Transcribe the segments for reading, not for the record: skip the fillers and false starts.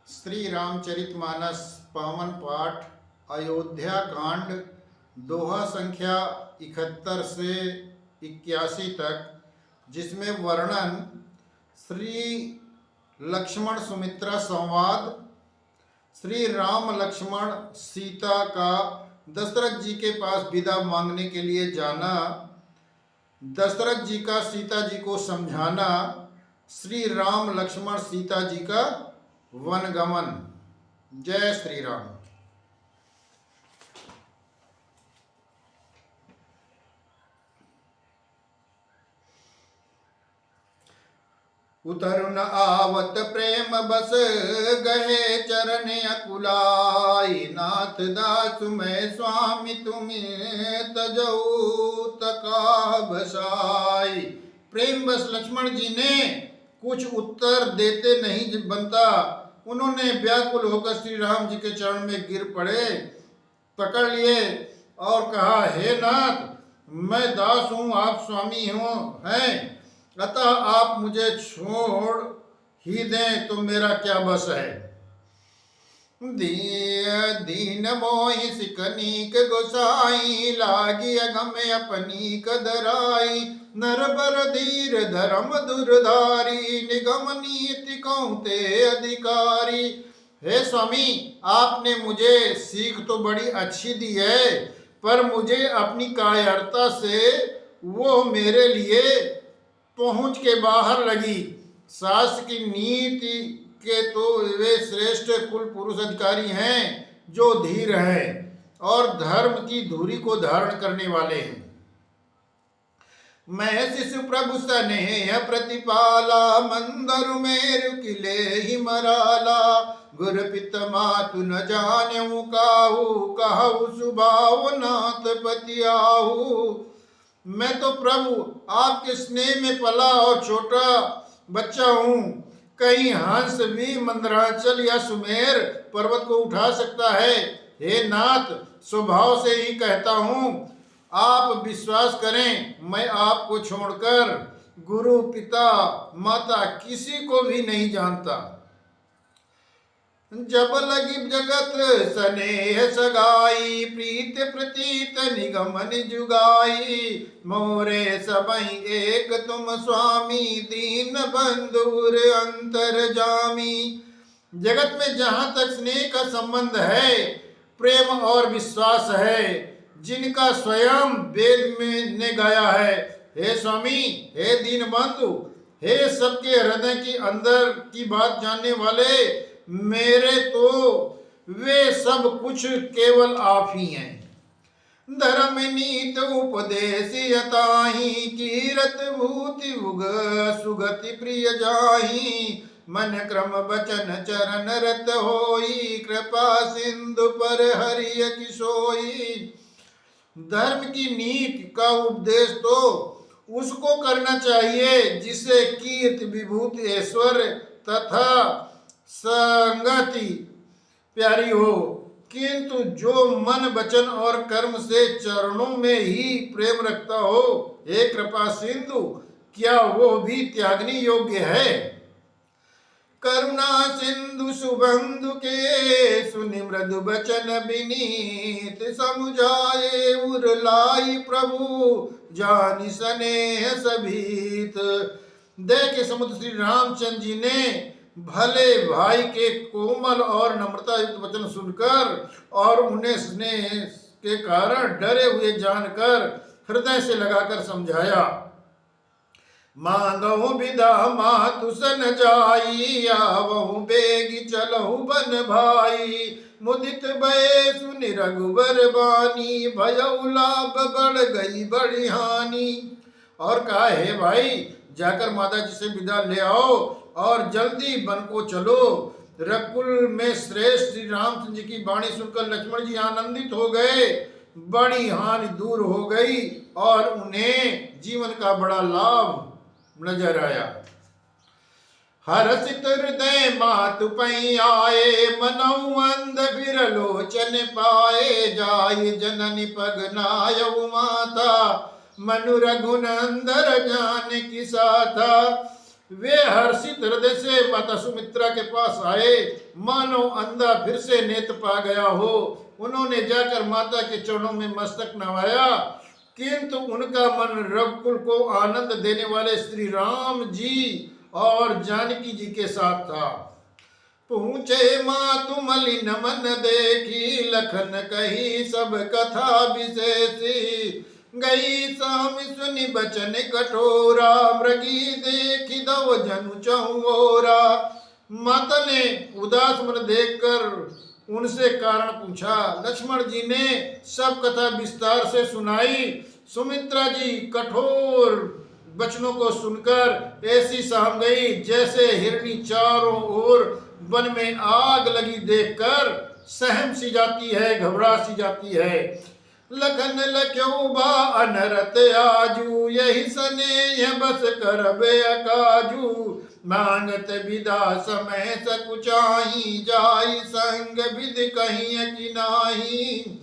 श्री रामचरितमानस पावन पाठ अयोध्या कांड दोहा संख्या 71 से 81 तक, जिसमें वर्णन श्री लक्ष्मण सुमित्रा संवाद, श्री राम लक्ष्मण सीता का दशरथ जी के पास विदा मांगने के लिए जाना, दशरथ जी का सीता जी को समझाना, श्री राम लक्ष्मण सीता जी का वनगमन। जय श्री राम। उतरुन आवत प्रेम बस गहे चरण अकुलाई, नाथ दास मैं स्वामी तुम्हें तजऊ तका बसाई। प्रेम बस लक्ष्मण जी ने कुछ उत्तर देते नहीं बनता। उन्होंने व्याकुल होकर श्री राम जी के चरण में गिर पड़े, पकड़ लिए और कहा, हे नाथ, मैं दास हूँ, आप स्वामी हैं, अतः आप मुझे छोड़ ही दें तो मेरा क्या बस है। दीन मोहि सिकनीक गोसाई, लागी अगम अपनी कदराई, नरबर धीर धर्म दुर्धारी, निगम नीति कौते अधिकारी। हे स्वामी, आपने मुझे सीख तो बड़ी अच्छी दी है, पर मुझे अपनी कायरता से वो मेरे लिए पहुंच के बाहर लगी। शास्त्र की नीति के तो वे श्रेष्ठ कुल पुरुष अधिकारी हैं जो धीर हैं और धर्म की धुरी को धारण करने वाले हैं। मैं शिशु प्रभु स्नेह प्रतिपाला, मंदरु मेरु किले ही मराला, गुर पित मातु न जान्यु काहू, कहु सुभाव नाथ पति आहू। मैं तो प्रभु आपके स्नेह में पला और छोटा बच्चा हूँ। कहीं हंस भी मंदराचल या सुमेर पर्वत को उठा सकता है। हे नाथ, स्वभाव से ही कहता हूँ, आप विश्वास करें, मैं आपको छोड़कर गुरु पिता माता किसी को भी नहीं जानता। जब लगी जगत स्नेह सगाई, प्रीत प्रतीत निगम निजुगाई, मोरे सबई एक तुम स्वामी, दीन बंधुर अंतर जामी। जगत में जहाँ तक स्नेह का संबंध है, प्रेम और विश्वास है, जिनका स्वयं वेद में ने गाया है, हे स्वामी, हे दीन बंधु, हे सबके हृदय की अंदर की बात जानने वाले, मेरे तो वे सब कुछ केवल आप ही हैं। धर्म नीत उपदेश यताही, कीरत भूति उग सुगति प्रिय जाही, मन क्रम बचन चरण रत होई, कृपा सिंधु पर हरिय किशोई। धर्म की नीति का उपदेश तो उसको करना चाहिए जिसे कीर्ति विभूति ऐश्वर्य तथा संगति प्यारी हो, किंतु जो मन वचन और कर्म से चरणों में ही प्रेम रखता हो, हे कृपा सिंधु, क्या वो भी त्यागनी योग्य है। करुणा सिंधु सुबंधु के, सुनि मृदु बचन विनीत, समुझाए उरलाई प्रभु, जानि स्नेह सभीत। दया के समुद्र श्री रामचंद्र जी ने भले भाई के कोमल और नम्रता युक्त वचन सुनकर और उन्हें स्नेह के कारण डरे हुए जानकर हृदय से लगाकर समझाया। मांगहु विदा मातु सन जाई, आवहु बेगी चलहु बन भाई, मुदित भये सुनि रघुबर बानी, भयउ लाभ बढ़ गई बड़ी हानि। और कहा, हे भाई, जाकर माता जी से विदा ले आओ और जल्दी वन को चलो। रघुकुल में श्रेष्ठ श्री रामचंद्र जी की वाणी सुनकर लक्ष्मण जी आनंदित हो गए, बड़ी हानि दूर हो गई और उन्हें जीवन का बड़ा लाभ नजर आया। हर्षित हृदय मातु पै आए, मनऊ अंध फिर लोचन पाए, जाय जननी पग नायउ माता, मनु रघुनंदन जान की साथा। वे हर्षित हृदय से माता सुमित्रा के पास आए, मानो अंधा फिर से नेत्र पा गया हो। उन्होंने जाकर माता के चरणों में मस्तक नवाया, किंतु उनका मन रघुकुल को आनंद देने वाले श्री राम जी और जानकी जी के साथ था। पूछे मातु मलिन मन देखी, लखन कही सब कथा विशेषी। गई स्वामी सुनि बचन कठोरा, मृगी देखी दव जनु चहुओरा। माता ने उदास मन देखकर उनसे कारण पूछा। लक्ष्मण जी ने सब कथा विस्तार से सुनाई। सुमित्रा जी कठोर वचनों को सुनकर ऐसी सहम गई जैसे हिरणी चारों ओर वन में आग लगी देखकर सहम सी जाती है, घबरा सी जाती है। लखन लख्यो बा अनरत आजू, यही स्नेह बस करबे अकाजू। मांगत विदा समय सकुचाही, जाई संग विधि कहीं कि नाही।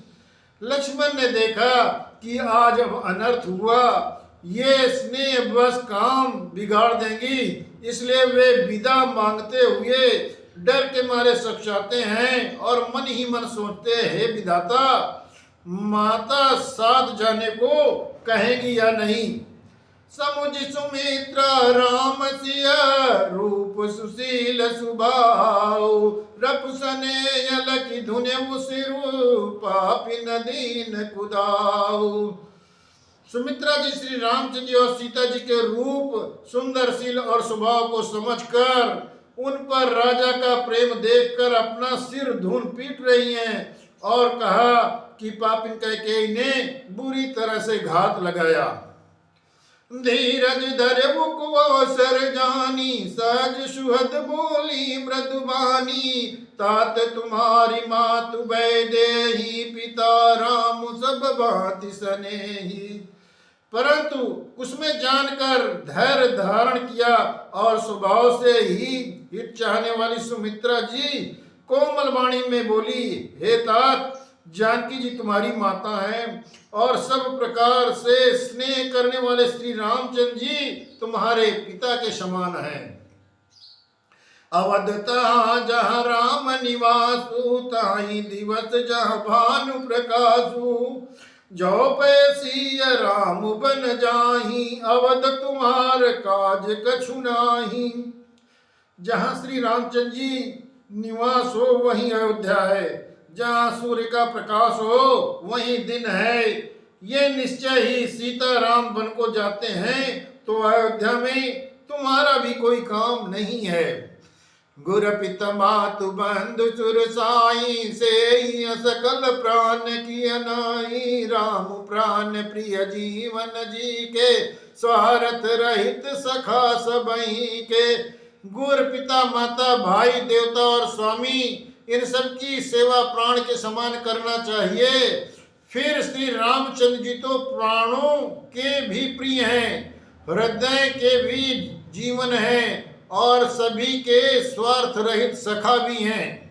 लक्ष्मण ने देखा कि आज अब अनर्थ हुआ, ये स्नेह बस काम बिगाड़ देंगी, इसलिए वे विदा मांगते हुए डर के मारे सकुचाते हैं और मन ही मन सोचते हैं, हे विधाता, माता साथ जाने को कहेगी या नहीं। समुझ सुमित्रा राम सिया, रूप सुशील सुभाव। रपुसने यलकी धुने उसिरु, पापी नदीन कुदाऊ। सुमित्रा जी श्री रामचंद्र जी और सीता जी के रूप, सुंदरशील और स्वभाव को समझकर उन पर राजा का प्रेम देखकर अपना सिर धून पीट रही हैं और कहा कि पापिन कैकेयी ने बुरी तरह से घात लगाया। धीरज धरे अवसर जानी, सहज सुहद बोली मृदुबानी। तात तुम्हारी मातु वैदेही, पिता राम सब भांति स्नेही। परंतु उसमें जानकर धैर्य धारण किया और स्वभाव से ही हित चाहने वाली सुमित्रा जी कोमल वाणी में बोली, हे तात, जानकी जी तुम्हारी माता हैं और सब प्रकार से स्नेह करने वाले श्री रामचंद्र जी तुम्हारे पिता के समान हैं। अवधता जहाँ राम निवासु, ताहि दिवस जहाँ भानु प्रकाशु। जो पैसी राम बन जाही, अवध तुम्हार काज कछु नाही। जहाँ श्री रामचंद्र जी निवास हो वहीं अयोध्या है, जहाँ सूर्य का प्रकाश हो वहीं दिन है। ये निश्चय ही सीता राम वन को जाते हैं तो अयोध्या में तुम्हारा भी कोई काम नहीं है। गुर पित मातु बंधु सुर साई, से सकल प्राण की अनाई। राम प्राण प्रिय जीवन जी के, स्वार्थ रहित सखा सबही के। गुर पिता माता भाई देवता और स्वामी, इन सब की सेवा प्राण के समान करना चाहिए। फिर श्री रामचंद्र जी तो प्राणों के भी प्रिय हैं, हृदय के भी जीवन हैं और सभी के स्वार्थ रहित सखा भी हैं।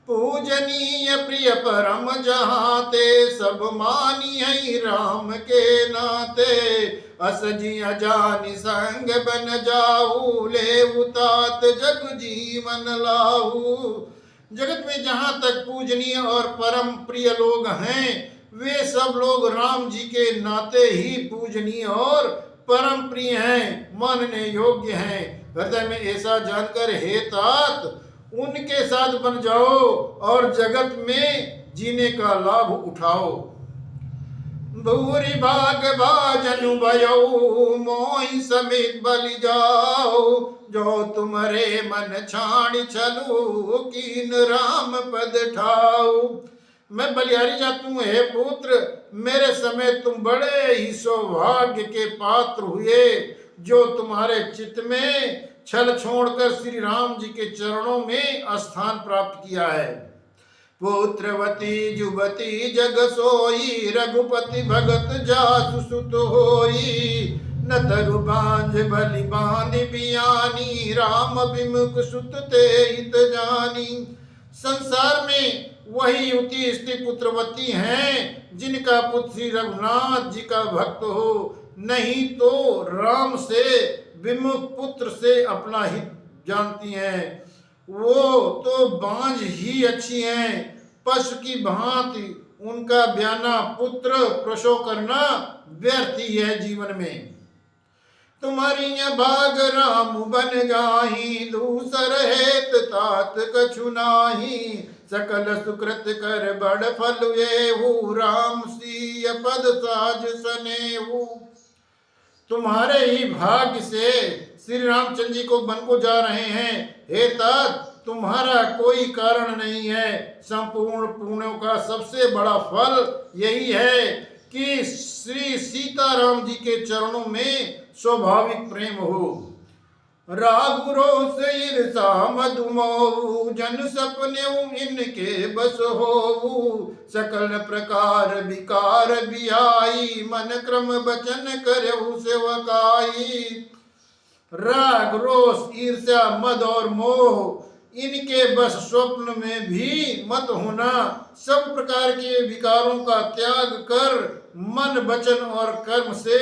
पूजनीय प्रिय परम जहाते, सब मानी है राम के नाते। असजी अजानि संग बन जाऊ, ले उतात जग जीवन लाऊ। जगत में जहाँ तक पूजनीय और परम प्रिय लोग हैं, वे सब लोग राम जी के नाते ही पूजनीय और परम प्रिय हैं, मानने योग्य हैं। हृदय में ऐसा जानकर हे तात, उनके साथ बन जाओ और जगत में जीने का लाभ उठाओ। भूरि भाग भाजनु भयो, मोहि समेत बलि जाओ। जो तुम्हारे मन छाड़ चलू, कीन राम पद ठाऊ। मैं बलिहारी जाता हूँ, हे पुत्र, मेरे समय तुम बड़े ही सौभाग्य के पात्र हुए, जो तुम्हारे चित्त में छल छोड़कर श्री राम जी के चरणों में स्थान प्राप्त किया है। पुत्रवती जुबती जग सोई, रघुपति भगत जासु सुत होई। न तरु बांझ बलि बांध बियानी, राम विमुख सुत ते हित जानी। संसार में वही युति स्त्री पुत्रवती हैं जिनका पुत्र श्री रघुनाथ जी का भक्त हो, नहीं तो राम से विमुख पुत्र से अपना हित जानती हैं। वो तो बांझ ही अच्छी हैं, पशु की भांति उनका ब्याना पुत्र प्रसव करना व्यर्थ ही है जीवन में। तुम्हारी भाग राम बन जाही, दूसर हेत तात कछु नाही। सकल सुकृत कर बड़ फल येहू, राम सीय पद साज सनेहू। तुम्हारे ही भाग्य से श्री रामचंद्र जी को वन को जा रहे हैं। हे तात, तुम्हारा कोई कारण नहीं है। संपूर्ण पुण्यों का सबसे बड़ा फल यही है कि श्री सीताराम जी के चरणों में स्वाभाविक प्रेम हो। राग रोष ईर्षा मधुमोह, जन सपने इनके बस हो। सकल प्रकार विकार बियाई, मन क्रम बचन करहु सेवकाई। राग रोष ईर्ष्या मद और मोह, इनके बस स्वप्न में भी मत होना। सब प्रकार के विकारों का त्याग कर मन वचन और कर्म से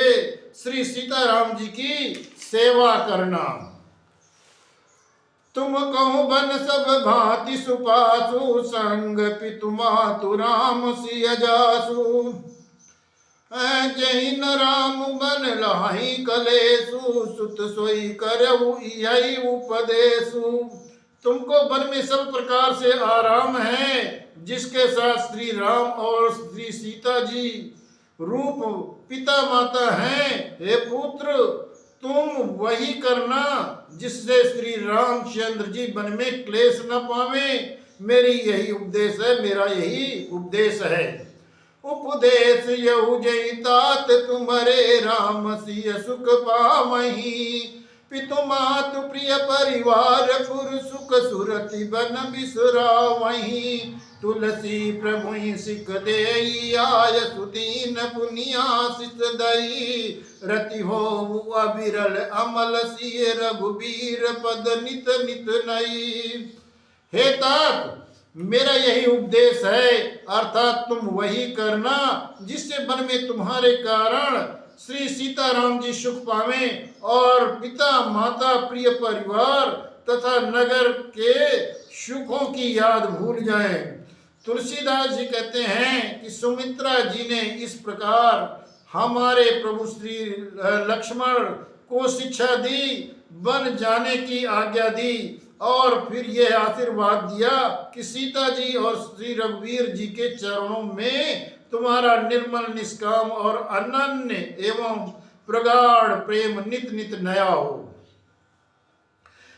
श्री सीताराम जी की सेवा करना। तुम कहो बन सब भांति सुपासु, संग पितु मातु राम सिय जासु। जय न राम बन लाही कलेसु, सुत सोई करहु यही उपदेशु। तुमको वन में सब प्रकार से आराम है, जिसके साथ श्री राम और श्री सीता जी रूप पिता माता हैं। हे पुत्र, तुम वही करना जिससे श्री रामचंद्र जी वन में क्लेश न पावे। मेरी यही उपदेश है, मेरा यही उपदेश है। उपदेश यहु जय तात, तुम्हारे राम सिय सुख पावहीं। पितु मातु प्रिय परिवार, पुर सुख सुरति बन बिसरावहीं। तुलसी प्रभु सिख देई, आय सुदीन पुनियासिस दई। रति हो अविरल अमल सिय, रघुबीर पद नित नित नई। हे तात, मेरा यही उपदेश है, अर्थात तुम वही करना जिससे वन में तुम्हारे कारण श्री सीताराम जी सुख पावे और पिता माता प्रिय परिवार तथा नगर के सुखों की याद भूल जाएं। तुलसीदास जी कहते हैं कि सुमित्रा जी ने इस प्रकार हमारे प्रभु श्री लक्ष्मण को शिक्षा दी, वन जाने की आज्ञा दी और फिर यह आशीर्वाद दिया कि सीता जी और श्री रघुवीर जी के चरणों में तुम्हारा निर्मल निष्काम और अनन्य एवं प्रगाढ़ प्रेम नित नित नया हो।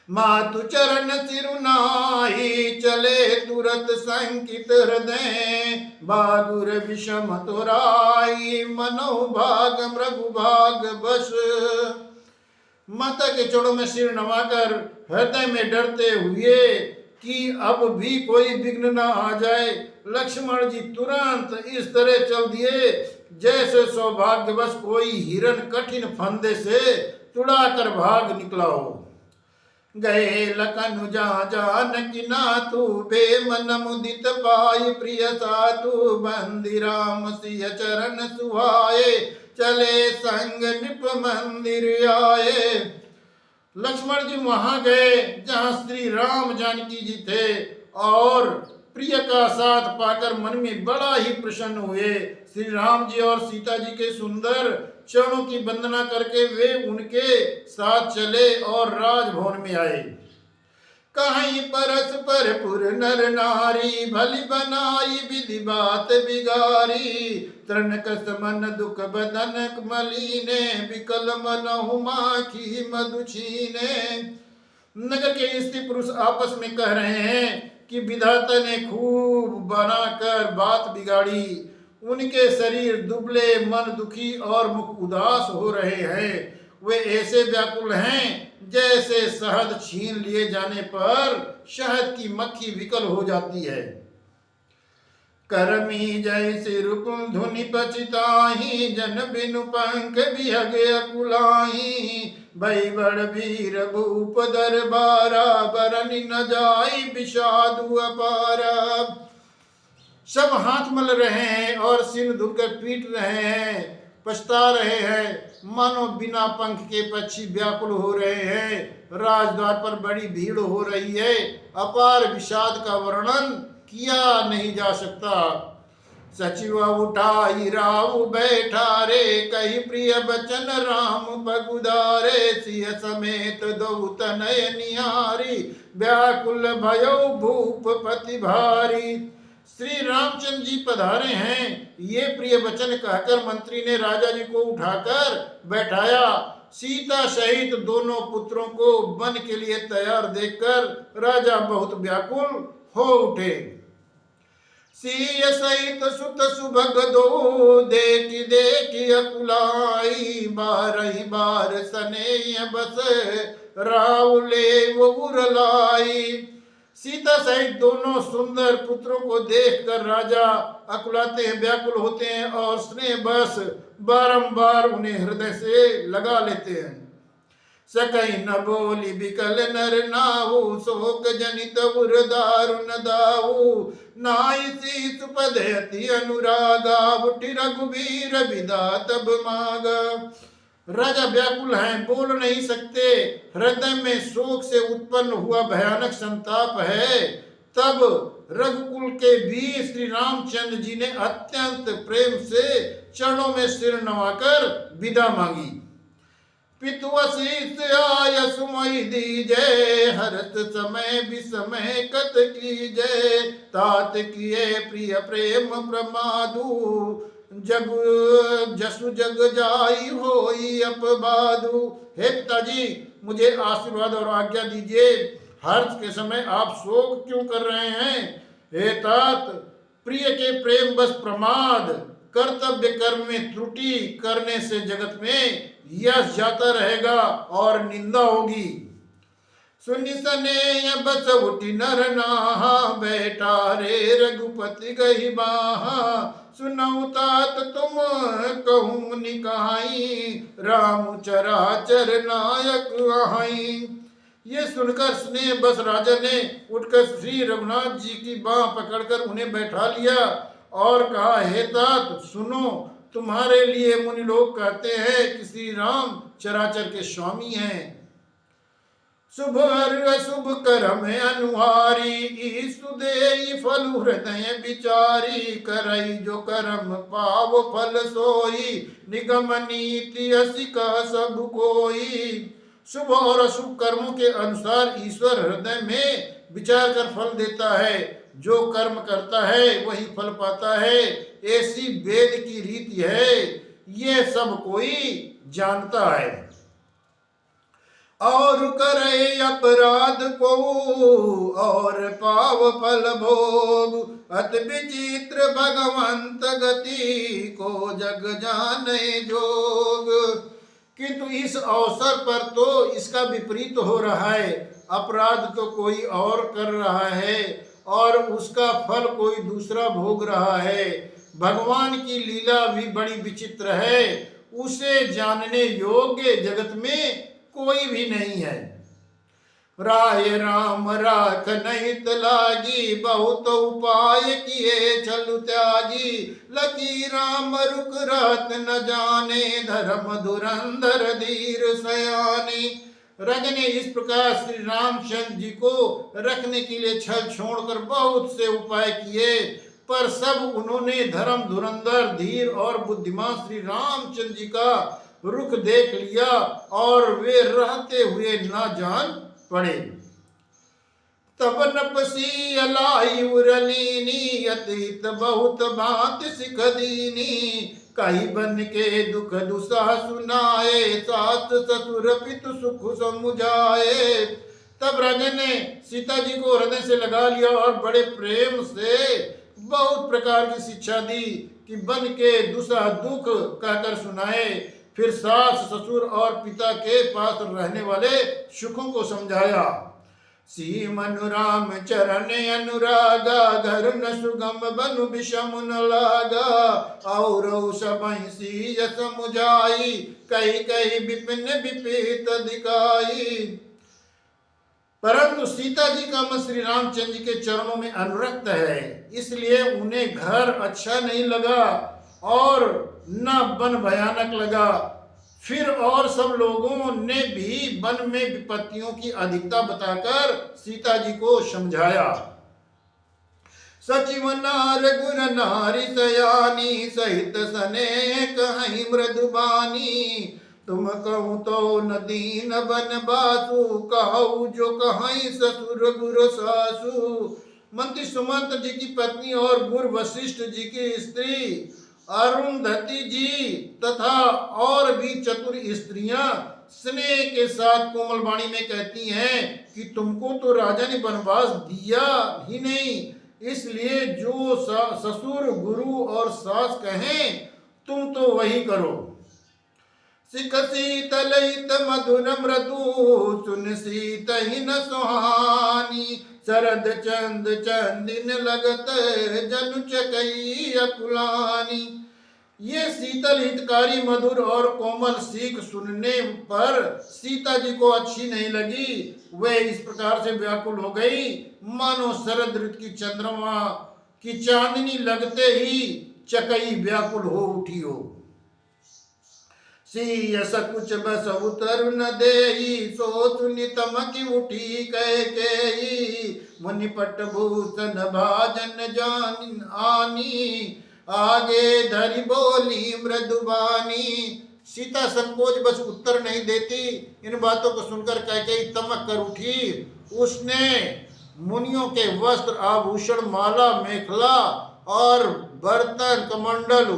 मातु चरण सिरुनाही, चले तुरत संकित हृदय। बागुर विषम तोराई, मनो भाग मृगु भाग बस। माता के चरणों में सिर नवाकर हृदय में डरते हुए कि अब भी कोई विघ्न न आ जाए, लक्ष्मण जी तुरंत इस तरह चल दिए जैसे सौभाग्यवश कोई हिरण कठिन फंदे से तुड़ाकर भाग निकला हो। गए लखन जानकी नाथु, बेमन मुदित पाई प्रिय सातु। बंदी राम सिय चरण सुहाए, चले संग निप मंदिर आए। लक्ष्मण जी वहां गए जहां श्री राम जानकी जी थे और प्रिय का साथ पाकर मन में बड़ा ही प्रसन्न हुए। श्री राम जी और सीता जी के सुंदर चरणों की वंदना करके वे उनके साथ चले और राजभवन में आए। कहीं परस्पर पुर नर नारी, भली बनाई विधि बात बिगारी। तृण कस मन दुख बदन मलीने, विकल मनहु माखी मधु छीने। नगर के स्त्री पुरुष आपस में कह रहे हैं कि विधाता ने खूब बनाकर बात बिगाड़ी। उनके शरीर दुबले, मन दुखी और मुख उदास हो रहे हैं। वे ऐसे व्याकुल हैं जैसे शहद छीन लिए जाने पर शहद की मक्खी विकल हो जाती है। करमी जैसे रुकुम धुनि पचिताही, जन बिनु पंख बिहगे अकुलाही। भई बड़ वीर भूप दरबारा, बरनि न जाई विषादु अपारा। सब हाथ मल रहे हैं और सिर धुलकर पीट रहे हैं। पछता रहे हैं, मानो बिना पंख के पक्षी व्याकुल हो रहे हैं। राजद्वार पर बड़ी भीड़ हो रही है, अपार विषाद का वर्णन किया नहीं जा सकता। सचिव उठाई राव बैठा रे, कही प्रिय बचन राम बगुदारे। सिय समेत दो तनय निहारी, व्याकुल भयो भूपति भारी। श्री रामचंद्र जी पधारे हैं, ये प्रिय वचन कहकर मंत्री ने राजा जी को उठाकर बैठाया। सीता सहित दोनों पुत्रों को वन के लिए तैयार देखकर राजा बहुत व्याकुल हो उठे। सिय सहित सुत सुभग दो, देखी देखी अकुलाई। बारही बार सनेह बस, राउले वो उरलाई। सीता सहित दोनों सुंदर पुत्रों को देखकर राजा अकुलाते हैं, व्याकुल होते हैं और स्नेह बस बारंबार उन्हें हृदय से लगा लेते हैं। सकई न बोली बिकल नर नाऊ, शोक जनित उर दारुण दाऊ। नाई सी सुपद अति अनुरागा, उठी रघुवीर विदा तब मागा। राजा व्याकुल हैं, बोल नहीं सकते, हृदय में शोक से उत्पन्न हुआ भयानक संताप है। तब रघुकुल के वीर श्री रामचंद्र जी ने अत्यंत प्रेम से चरणों में सिर नवाकर विदा मांगी। पितु असीस आय सुमय दीजय, हरत समय विसमय कत कीजय। तात किए प्रिय प्रेम प्रमादु, जग जसु जग जाई होई अपबादु। हे पिताजी, मुझे आशीर्वाद और आज्ञा दीजिए। हर्ष के समय आप शोक क्यों कर रहे हैं? हे तात, प्रिय के प्रेम बस प्रमाद, कर्तव्य कर्म में त्रुटि करने से जगत में यश जाता रहेगा और निंदा होगी। सुनि सनेह बस उठी नर नाहा, बैठा रे रघुपति गही बाहा। सुनऊ तात तुम कहूँ निकाई, राम चराचर नायक आहाई। ये सुनकर स्नेह बस राजा ने उठकर श्री रघुनाथ जी की बाह पकड़कर उन्हें बैठा लिया और कहा, हे तात सुनो, तुम्हारे लिए मुनि लोग कहते हैं कि श्री राम चराचर के स्वामी हैं। शुभ अशुभ कर्म अनुहारी, सुदेई फल हृदय विचारी। करई जो कर्म पाव फल सोई, निगम नीति असी का सब कोई। शुभ और अशुभ कर्मों के अनुसार ईश्वर हृदय में विचार कर फल देता है। जो कर्म करता है वही फल पाता है, ऐसी वेद की रीति है, ये सब कोई जानता है। और करे अपराध को और पाव फल भोग, अति विचित्र भगवंत गति को जग जाने जोग। किंतु इस अवसर पर तो इसका विपरीत हो रहा है। अपराध तो कोई और कर रहा है और उसका फल कोई दूसरा भोग रहा है। भगवान की लीला भी बड़ी विचित्र है, उसे जानने योग्य जगत में कोई भी नहीं है। राय राम राख नहीं लागी, बहुत उपाय किए चलु त्यागी। लकी राम रुक रहत न जाने, धर्म धुरंधर धीर सयानी। राजा ने इस प्रकार श्री रामचंद्र जी को रखने के लिए छल छोड़कर बहुत से उपाय किए, पर सब उन्होंने धर्म धुरंधर धीर और बुद्धिमान श्री रामचंद्र जी का रुख देख लिया और वे रहते हुए ना जान पड़े। तब नपसी अलाई उरलीनी, अतीत बहुत बात सिख दीनी। कही बन के दुख दुसह सुनाए, सास ससुर पितु सुख समुझाए। तब राजा ने सीता जी को हृदय से लगा लिया और बड़े प्रेम से बहुत प्रकार की शिक्षा दी कि बन के दुसह दुख कहकर सुनाए। फिर सास ससुर और पिता के पास रहने वाले सुखों को समझाया। सीम अनुराम चरण अनुरागा, घर न सुगम बनु विषम न लागा। और सबहि सिय समुझाई, कही कही विपिन विपीत दिखाई। परंतु सीता जी का मन श्री रामचंद्र जी के चरणों में अनुरक्त है, इसलिए उन्हें घर अच्छा नहीं लगा और न वन भयानक लगा। फिर और सब लोगों ने भी वन में विपत्तियों की अधिकता बताकर सीता जी को समझाया। सचिव नार गुर नारी सयानी सहित सने कहीं मृदुबानी। तुम कहूँ तो न दीन बन बासु कहू जो कहीं ससुर गुरु सासु। मंत्री सुमंत जी की पत्नी और गुरु वशिष्ठ जी की स्त्री अरुंधति जी तथा और भी चतुर स्त्रियां स्नेह के साथ कोमल वाणी में कहती हैं कि तुमको तो राजा ने वनवास दिया ही नहीं, इसलिए जो ससुर गुरु और सास कहें तुम तो वही करो। सिख शीतलित मधुर मृदु सुन सीत ही न सुहानी। शरद चंद चंदिन लगत जनु चकई अकुलानी। ये शीतल हितकारी मधुर और कोमल सीख सुनने पर सीता जी को अच्छी नहीं लगी। वे इस प्रकार से व्याकुल हो गई मानो शरद ऋतु की चंद्रमा की चांदनी लगते ही चकई व्याकुल हो उठी हो। सीयस कुछ बस उतर न देही सो सुनि तमकी उठी कह मुनि पट भूषण भाजन जान आनी। आगे धरी बोली मृदुबानी। सीता संकोच बस उत्तर नहीं देती। इन बातों को सुनकर कैकेयी तमक कर उठी। उसने मुनियों के वस्त्र आभूषण माला मेखला और बर्तन कमंडल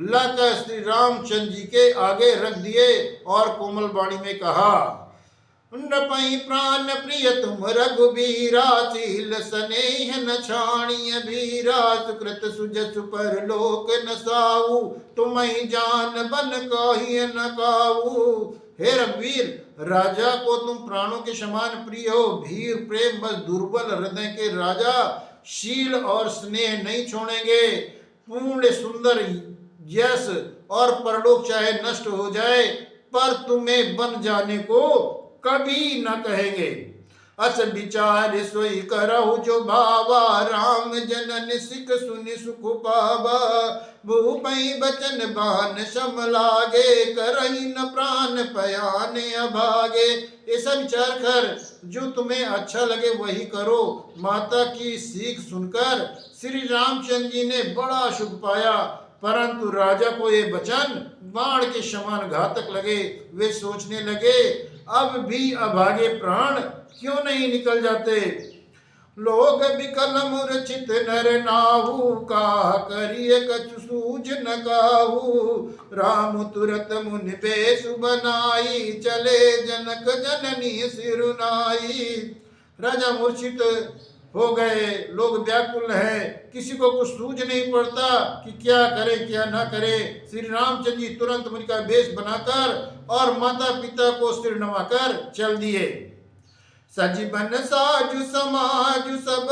लाकर श्री रामचंद्र जी के आगे रख दिए और कोमल वाणी में कहा, नपई प्राण प्रिय तुम रघुबीरा शील स्नेह न छाणिय बीरा। सुकृत सुजस पर लोक न साऊ तुम्हें जान बन कहिय न काऊ। हे रघुवीर, राजा को तुम प्राणों के समान प्रिय हो। भीर प्रेम बस दुर्बल हृदय के राजा शील और स्नेह नहीं छोड़ेंगे। पूर्ण सुंदर यश और परलोक चाहे नष्ट हो जाए पर तुम्हें बन जाने को कभी न कहेंगे। अस विचार सोई करहु जो भावा राम जनन सिख सुनि सुख पावा। भूपई बचन बान सम लागे करही न प्राण पयान अभागे। ऐसा विचार कर जो तुम्हें अच्छा लगे वही करो। माता की सीख सुनकर श्री रामचंद्र जी ने बड़ा सुख पाया, परंतु राजा को ये वचन बाण के समान घातक लगे। वे सोचने लगे अब भी अभागे प्राण क्यों नहीं निकल जाते। लोग विकल मूर्छित नर नाहु काह करिय कछु सूझ न काहू। राम तुरत मुनि बेश बनाई चले जनक जननी सिरुनाई। राजा मूर्छित हो गए, लोग व्याकुल हैं, किसी को कुछ सूझ नहीं पड़ता कि क्या करे क्या ना करे। श्री रामचंद्र जी तुरंत मुनि का वेश बनाकर और माता पिता को सिर नवाकर चल दिए। सजीवन साजु समाजु सब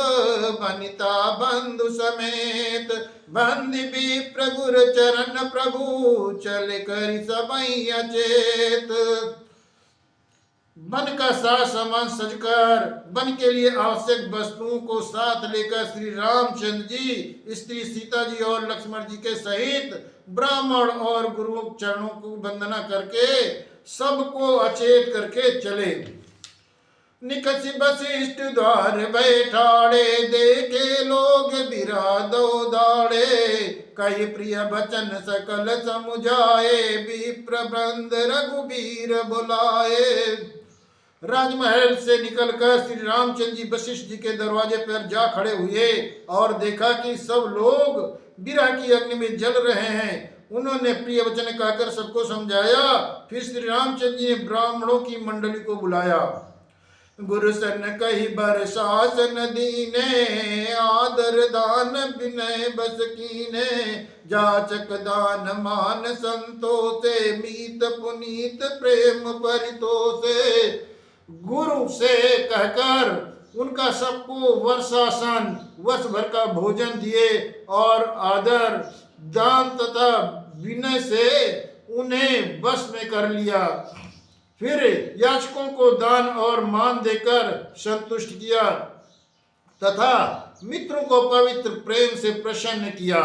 बनिता बंधु समेत। बंदी भी प्रभुर चरण प्रभु चल करि सबई अचेत। वन का साज सामान सजकर वन के लिए आवश्यक वस्तुओं को साथ लेकर श्री रामचंद्र जी स्त्री सीता जी और लक्ष्मण जी के सहित ब्राह्मण और गुरु चरणों को वंदना करके सबको अचेत करके चले। निकसी वशिष्ठ द्वार बैठाड़े देखे लोग बिरादो दाड़े। कई प्रिय वचन सकल समुझाए विप्र बंद रघुबीर बुलाए। राजमहल से निकलकर श्री रामचंद्र जी वशिष्ठ जी के दरवाजे पर जा खड़े हुए और देखा कि सब लोग विरह की अग्नि में जल रहे हैं। उन्होंने प्रिय वचन कहकर सबको समझाया। फिर श्री रामचंद्र जी ने ब्राह्मणों की मंडली को बुलाया। गुरु सन कही बर शासन दीने आदर दान विनय बस कीने। जाचक दान मान संतोषे मीत पुनीत प्रेम परितोषे। गुरु से कहकर उनका सबको वर्षासन वर्ष भर का भोजन दिए और आदर दान तथा विनय से उन्हें वश में कर लिया। फिर याचकों को दान और मान देकर संतुष्ट किया तथा मित्रों को पवित्र प्रेम से प्रसन्न किया।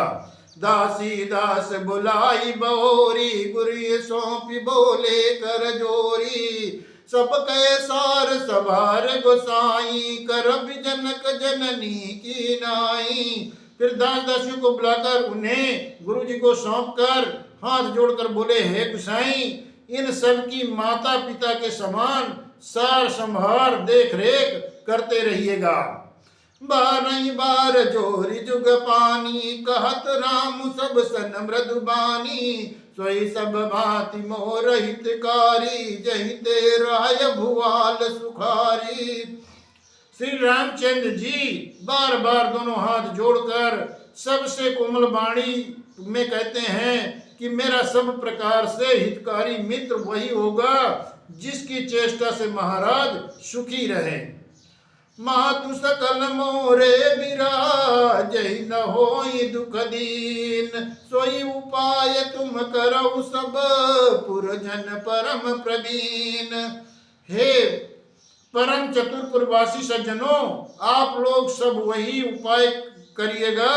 दासी दास बुलाई बहोरी, गुरु सौंपी बोले कर जोरी। सब कह सार सवार गोसाई, करब जनक जननी की नाई। फिर दास दासियों को बुलाकर उन्हें गुरु जी को सौंप कर हाथ जोड़कर बोले, हे गुसाई, इन सब की माता पिता के समान सार संभार देख रेख करते रहिएगा। 12 बार जोरी जुग पानी, कहत राम सब सन मृदुबानी। सोई सब भांति मोर हितकारी, जहि ते राय भुआल सुखारी। श्री रामचंद्र जी बार बार दोनों हाथ जोड़कर सबसे कोमल वाणी में कहते हैं कि मेरा सब प्रकार से हितकारी मित्र वही होगा जिसकी चेष्टा से महाराज सुखी रहे। मातु सकल मोरे विराज, न होई दुख दीन। सोई उपाय तुम करौ सब, पुरजन परम प्रवीण। हे परम चतुरपुरवासी सज्जनों, आप लोग सब वही उपाय करिएगा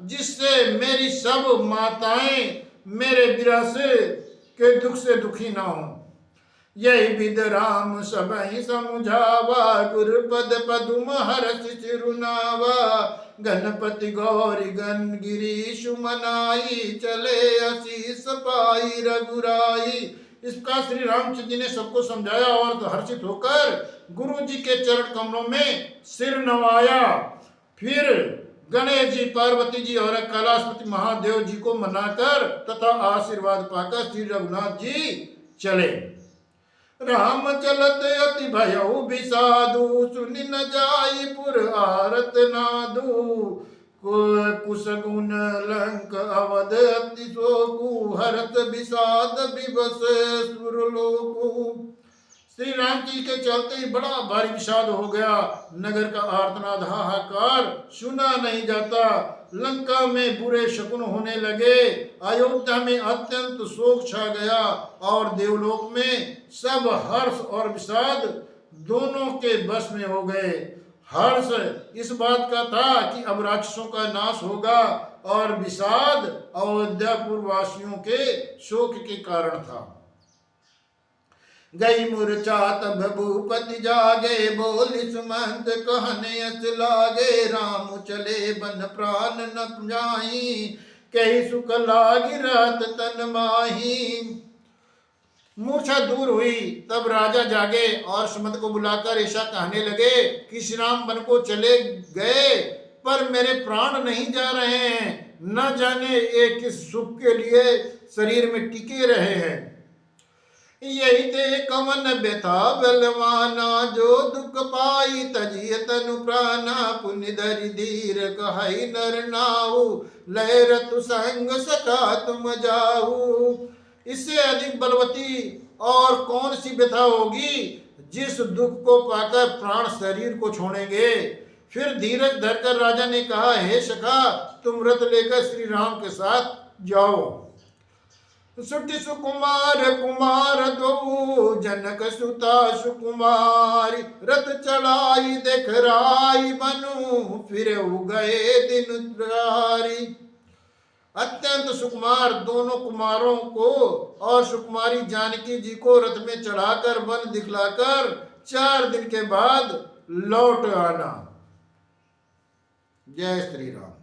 जिससे मेरी सब माताएं मेरे विरह के दुख से दुखी ना हो। यही विद राम सबहि समुझावा, गुरुपद पदुम हरष चिरुनावा। गणपति गौरी गण गिरीश मनाई, चले आशीष पाई रघुराई। इस प्रकार श्री रामचंद्र जी ने सबको समझाया और तो हर्षित होकर गुरु जी के चरण कमलों में सिर नवाया। फिर गणेश जी, पार्वती जी और कैलाशपति महादेव जी को मनाकर तथा आशीर्वाद पाकर श्री रघुनाथ जी चले। राम चलत अति भयउ विषादु, सुनि न जाई पुर आरत नादु। कुशगुन लंक अवध अति शोकु, हरत विषाद विवश सुरलोकु। श्री राम जी के चलते ही बड़ा भारी विषाद हो गया। नगर का आर्तनाद हाहाकार सुना नहीं जाता। लंका में बुरे शकुन होने लगे। अयोध्या में अत्यंत शोक छा गया और देवलोक में सब हर्ष और विषाद दोनों के बस में हो गए। हर्ष इस बात का था कि अब राक्षसों का नाश होगा और विषाद अयोध्यापुर वासियों के शोक के कारण था। गई मूर्छा तब भूपति जागे, बोली सुमंत कहने अस लागे। राम चले बन प्राण न जाई, कही सुख लागी रात तन माही। मूर्छा दूर हुई तब राजा जागे और सुमंत को बुलाकर ऐसा कहने लगे कि श्री राम वन को चले गए पर मेरे प्राण नहीं जा रहे हैं। न जाने ये किस सुख के लिए शरीर में टिके रहे हैं। यही ते कवन व्यथा बलवाना, जो दुख पाई तजिय तनु प्राणा। पुण्य धरि धीर कहई नर नाऊ, लय रतु संग सका तुम जाऊ। इससे अधिक बलवती और कौन सी व्यथा होगी जिस दुख को पाकर प्राण शरीर को छोड़ेंगे। फिर धीरज धरकर राजा ने कहा, हे सखा, तुम रथ लेकर श्री राम के साथ जाओ। सुटी सुकुमार कुमार दो, जनक सुता सुकुमारी। रथ चलाई देख राई बनु, फिर गए दिन द्वारी। अत्यंत सुकुमार दोनों कुमारों को और सुकुमारी जानकी जी को रथ में चढ़ाकर वन दिखलाकर 4 दिन के बाद लौट आना। जय श्री राम।